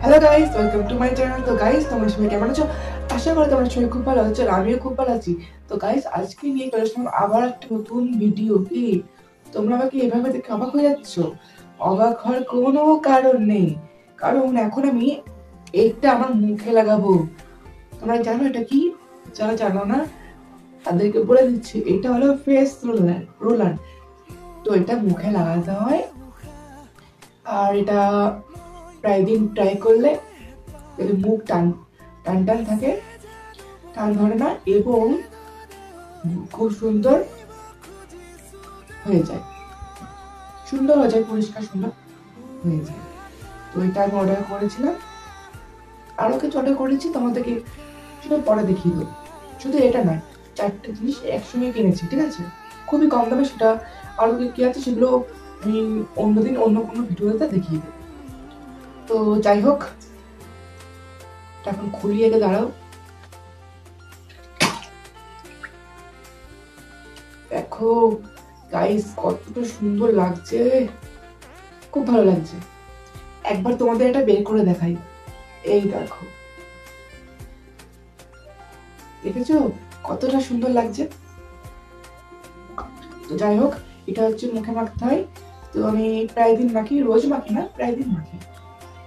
Hello guys, welcome to my channel. তো guys, তোমরা সবাই কেমন আছো? আশা করি তোমরা সবাই খুব ভালো আছো, আর আমিও খুব ভালো আছি। তো গাইস, আজকে নিয়ে চলে আসলাম আবার একটা নতুন ভিডিও। কি তোমরা আমাকে এভাবে দেখে অবাক হয়ে যাচ্ছ? অবাক হওয়ার কোনো কারণ নেই, কারণ এখন আমি এটা আমার মুখে লাগাবো। তোমরা জানো এটা কি? যারা জানো না তাদেরকে বলে দিচ্ছি, এটা হলো ফেস রোলার রোলার। তো এটা মুখে লাগাতে হয়, আর এটা প্রায় দিন ট্রাই করলে মুখ টান টান টান থাকে, টান ধরে না, এবং খুব সুন্দর হয়ে যায়, সুন্দর হয়ে যায়, পরিষ্কার সুন্দর হয়ে যায়। তো এটা আমি অর্ডার করেছিলাম, আরো কিছু অর্ডার করেছি, তোমাদেরকে সেটা পরে দেখিয়ে দেবো। শুধু এটা নয়, 4টে জিনিস একসঙ্গে কিনেছি, ঠিক আছে? খুবই কম দামে। সেটা আরো কি আছে সেগুলো আমি অন্যদিন অন্য কোনো ভিডিওতে দেখিয়ে দেবো। তো যাই হোক, এখন খুলি, আগে দাঁড়াও। দেখো গাইস, কতটা সুন্দর লাগছে, খুব ভালো লাগছে। একবার তোমাদের এটা বের করে দেখাই। এই দেখো, দেখেছো কতটা সুন্দর লাগছে? তো যাই হোক, এটা হচ্ছে মুখে মাখতে হয়। তো আমি প্রায় দিন মাখি, রোজ মাখি না, প্রায় দিন মাখি।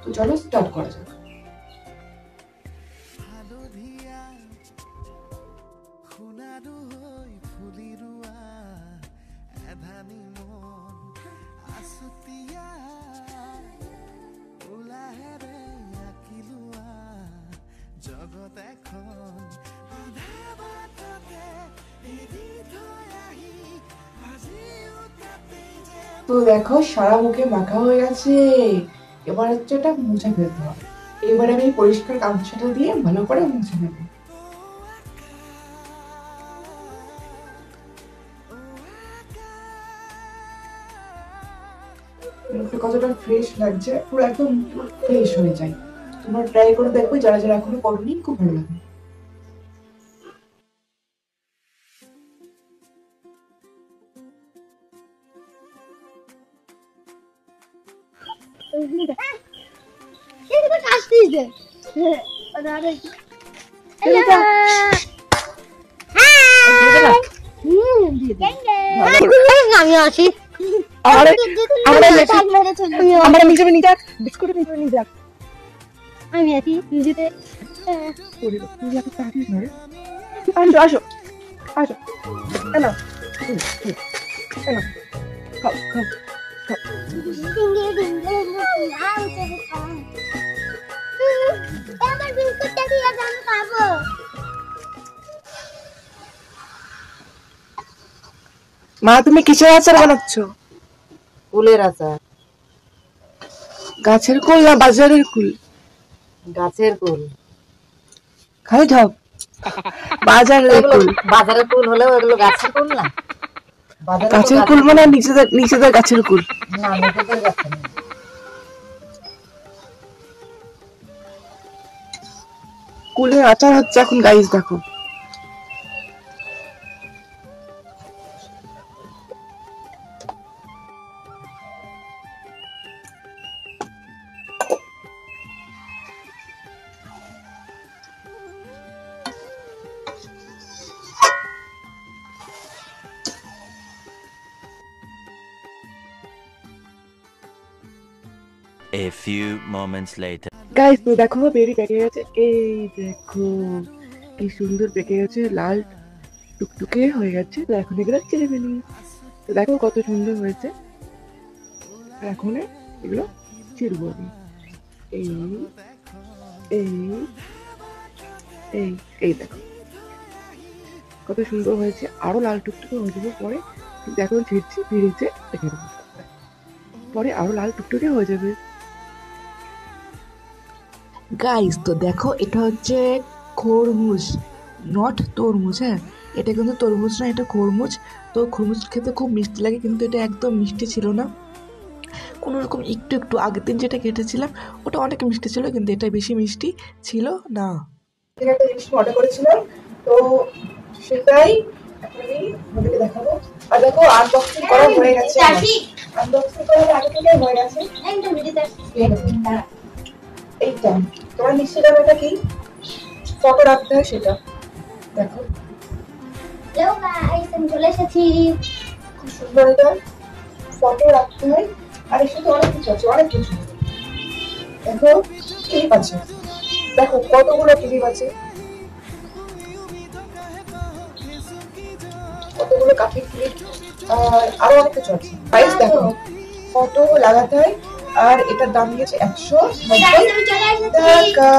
তো চলো স্টার্ট করা যাক। তো দেখো, সারা মুখে মাখা হয়ে গেছে। এবার হচ্ছে এটা মুছে ফেলতে হবে। এবারে আমি পরিষ্কার গামছাটা দিয়ে ভালো করে মুছে নেব। মুখে কতটা ফ্রেশ লাগছে, পুরো একদম ফ্রেশ হয়ে যায়। তোমরা ট্রাই করে দেখো, যারা যারা এখনো করোনি, খুব ভালো লাগে। আমি আসি। আমি আছি নিজেতে। আসো আসো, এলো এলো, খাও খাও। মা, তুমি কিসের আচার বানাচ্ছ? কুলের আচার। গাছের কুল না বাজারের কুল? গাছের কুল। খাই খাও, বাজারের কুল। বাজারের কুল হলেও এগুলো গাছের কুল না। গাছের কুল মানে নিজেদের নিজেদের গাছের কুল। না, নিজেদের গাছের না। কুলের আচার হচ্ছে এখন, গাইস দেখো। A few moments later. Guys, তো দেখো বেরি পেকে গেছে। এই দেখো কি সুন্দর পেকে গেছে, লাল টুকটুকে হয়ে গেছে। তো এখন এগুলো ছেড়ে ফেলি। তো দেখো কত সুন্দর হয়েছে। আর এখন এগুলো ছিড়বো আমি। এই এই এই এই দেখো কত সুন্দর হয়েছে। আরো লাল টুকটুকে হয়ে যাবে পরে। দেখো ছিড়ছি, ফিরেছে, দেখে দেবো পরে আরো লাল টুকটুকে হয়ে যাবে। গাইস, তো দেখো এটা হচ্ছে খরমুজ, নট তরমুজ। হ্যাঁ, এটা কিন্তু তরমুজ না, এটা খরমুজ। তো খরমুজ খেতে খুব মিষ্টি লাগে, কিন্তু এটা একদম মিষ্টি ছিল না, কোনো রকম একটু একটু। আগের দিন যেটা কেটেছিলাম ওটা অনেক মিষ্টি ছিল, কিন্তু এটা বেশি মিষ্টি ছিল না। একটা জিনিস অর্ডার করেছিলাম, তো সেটাই আমি আপনাদেরকে দেখাবো। আর দেখো, আনবক্সিং করা হয়ে গেছে, আনবক্সিং করা আগে থেকে হয়ে গেছে। এইটা তোমার নিশ্চয় জানো এটা কি ফটো রাখতে হয় সেটা দেখো হ্যালো গাইস, আমি চলে এসেছি। খুব সুন্দর এটা ফটো রাখতে হয় আর এর সাথে অনেক কিছু আছে অনেক কিছু দেখো ক্লিপ আছে দেখো কতগুলো ক্লিপ আছে কতগুলো কাঠের ক্লিপ আর আরো অনেক কিছু আছে গাইস দেখো ফটো লাগাতে হয় আর এটার দাম নিয়েছে 190 গাইস, আমি চলে এসেছি। টাকা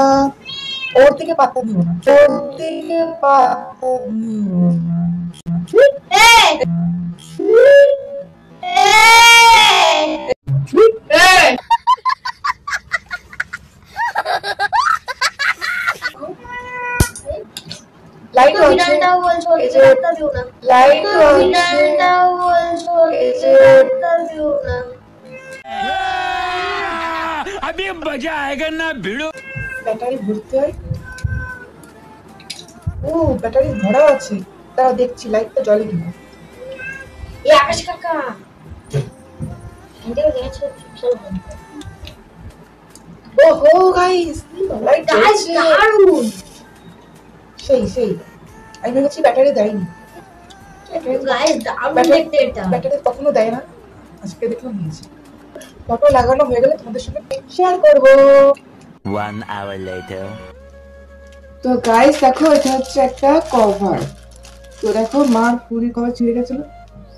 ওর থেকে পাত্তা দিও না ওর থেকে পাত্তা দিও না এই লাইট তুমি আছে ডালটাও বলছো, এই এই যে যে ডালটা দিও না। লাইট তুমি আছে ডালটাও বলছো, এই যে ডালটা দিও না। अभी मजा आएगा ना भिड़ो। ব্যাটারি ভরতে হয় ও ব্যাটারি ভরা আছে তারা দেখছি লাইটটা জ্বলে কিনা এই আকাশ কাকা, এটাও গেছে চলো। ওহো গাইস লাইট গাইস, জ্বলছে দারুণ। সেই আমি ভেবেছি ব্যাটারি দেয়নি গাইস, দারুণ ব্যাটারি দেখতে এটা। ব্যাটারি কখনো দেয় না আজকে দেখলাম নিয়েছি ফটো লাগানো হয়ে গেলে তোমাদের সঙ্গে শেয়ার করবো 1 hour later. তো গাইস দেখো এটা হচ্ছে একটা কভার তো দেখো মার পুরি কভার ছিঁড়ে গেছিল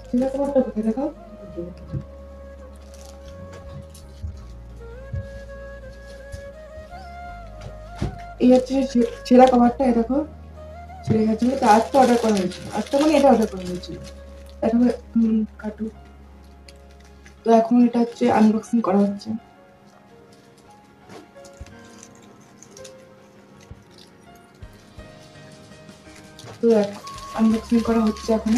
ছিঁড়া কভারটা কোথায় দেখো এই হচ্ছে ছেঁড়া কভারটা এই দেখো ছিঁড়ে গেছিল তো আজকে অর্ডার করা হয়েছিল আজকে মানে এটা অর্ডার করা হয়েছিল এখন কাটু তো এখন এটা হচ্ছে আনবক্সিং করা হচ্ছে তো আনবক্সিং করা হচ্ছে এখন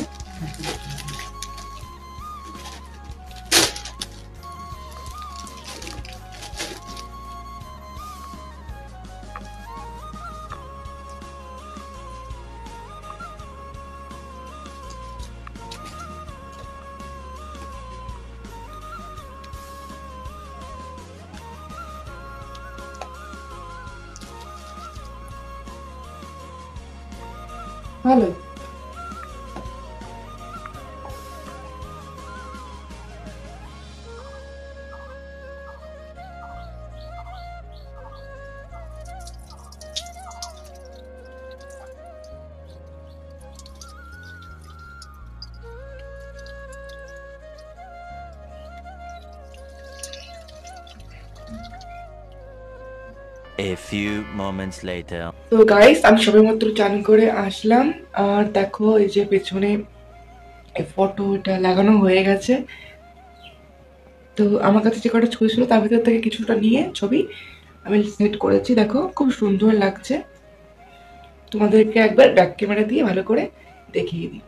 ভালো A few moments later. তো গাইস আমি সবেমাত্র চান করে আসলাম আর দেখো এই যে পেছনে ফটোটা লাগানো হয়ে গেছে তো আমার কাছে যে কটা ছবি ছিল তার ভিতর থেকে কিছুটা নিয়ে ছবি আমি সেট করেছি দেখো খুব সুন্দর লাগছে তোমাদেরকে একবার ব্যাক ক্যামেরা দিয়ে ভালো করে দেখিয়ে দিই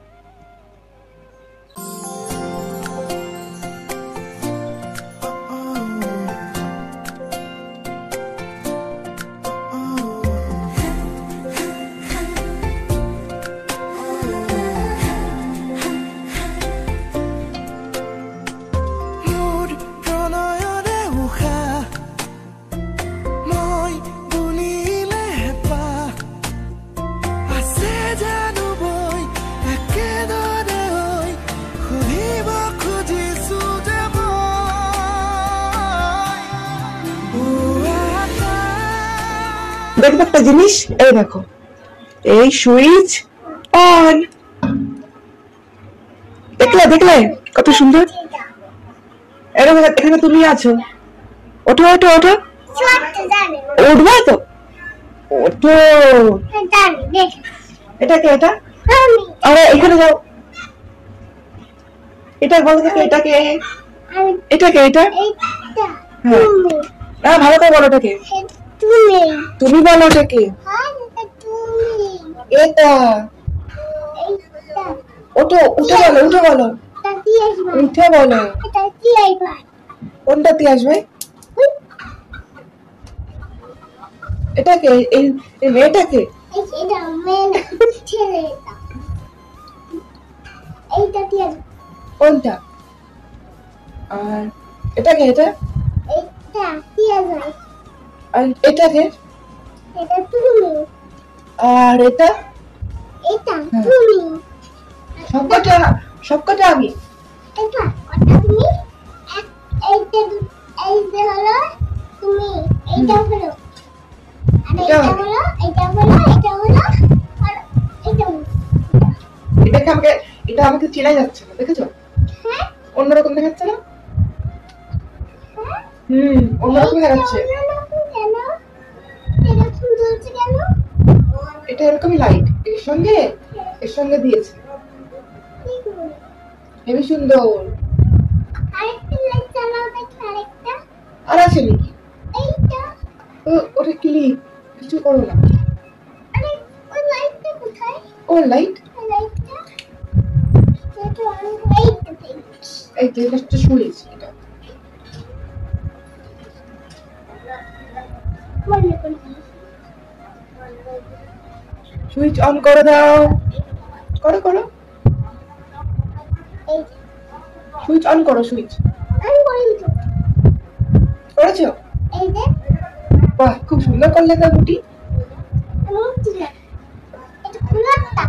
দেখবে একটা জিনিস এই দেখো এই সুইচ অন দেখলে কত সুন্দর এখানে তুমি আছো ওঠো উঠবে তো ওঠো এটা কে এটা আরে এখানে যাও এটা বলো থেকে এটা কে এটা হ্যাঁ না ভালো করে বলো এটা কে তুমি বলো এটা কে এটা ওঠো উঠে বলো কোনটা দিয়ে আসবে এটা কে এই মেয়েটা কে কোনটা আর এটা কে এটা আর এটাকে এটা তুমি, আর এটা এটা হ্যাঁ। তুমি, সবকটা সবকটা আমি। এটা কটা তুমি, এইটা এইটা হলো তুমি, এইটা হলো, আর এটা এটা হলো, এটা হলো, এটা হলো, আর এটা হলো। এটাকে আমাকে, এটা আমাকে চেনা যাচ্ছে না, দেখেছো? হ্যাঁ অন্যরকম দেখাচ্ছে না? হ্যাঁ অন্যরকম দেখাচ্ছে। কেন এটা সুন্দর হচ্ছে কেন? এটা এরকমই লাইট, এর সঙ্গে দিয়েছে, কি করে? হেবি সুন্দর। আরেকটা লাইট চালাও দেখি, আরেকটা, আর আছে নাকি? এইটা, ওটা ক্লিক, কিছু করো না। আরে ওই লাইটটা কোথায়? ও লাইট, ওই লাইটটা এটা অন, এইটা দেখি। এই যে এটা সুইচ, এটা মনে করি সুইচ অন করে দাও, করো করো, এই সুইচ অন করো, সুইচ আমি করিনি তো, করেছো? এই যে বাহ, খুব সুন্দর করলে তো বুটি। আমি উঠছি না, এটা খোলাটা।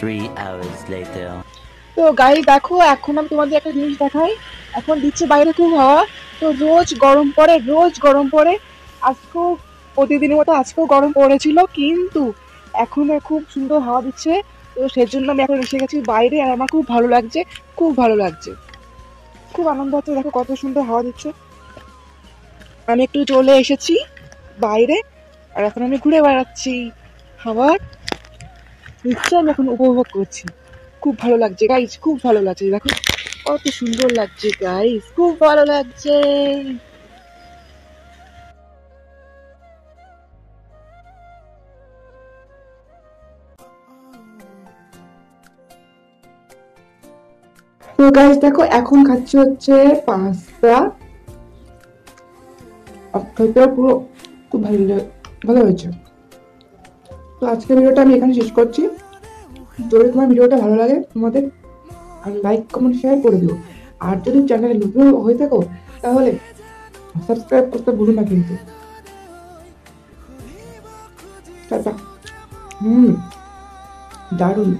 Three hours later. তো গাই দেখো, এখন আমি তোমাদের একটা জিনিস দেখাই। এখন দিচ্ছে বাইরে খুব হাওয়া, তো রোজ গরম পড়ে। আজকেও প্রতিদিনের মতো আজকেও গরম পড়েছিল, কিন্তু এখন খুব সুন্দর হাওয়া দিচ্ছে। তো সেজন্য আমি এখন এসে গেছি বাইরে, আর আমার খুব ভালো লাগছে, খুব ভালো লাগছে, খুব আনন্দ হচ্ছে। দেখো কত সুন্দর হাওয়া দিচ্ছে। আমি একটু চলে এসেছি বাইরে, আর এখন আমি ঘুরে বেড়াচ্ছি, হাওয়ার দিচ্ছে আমি এখন উপভোগ করছি। খুব ভালো লাগছে গাইস, খুব ভালো লাগছে। দেখো কত সুন্দর লাগছে গাইস, খুব ভালো লাগছে। তো গাইস দেখো, এখন খাচ্ছি হচ্ছে পাস্তা। খেতে পুরো খুব ভালো হয়েছে। তো আজকের ভিডিওটা আমি এখানে শেষ করছি। যদি তোমার ভিডিওটা ভালো লাগে তোমাদের, লাইক কমেন্ট শেয়ার করে দিও। আর যদি চ্যানেলে নতুন হয়ে থাকো তাহলে সাবস্ক্রাইব করতে ভুলো না কিন্তু। টাটা। দারুণ।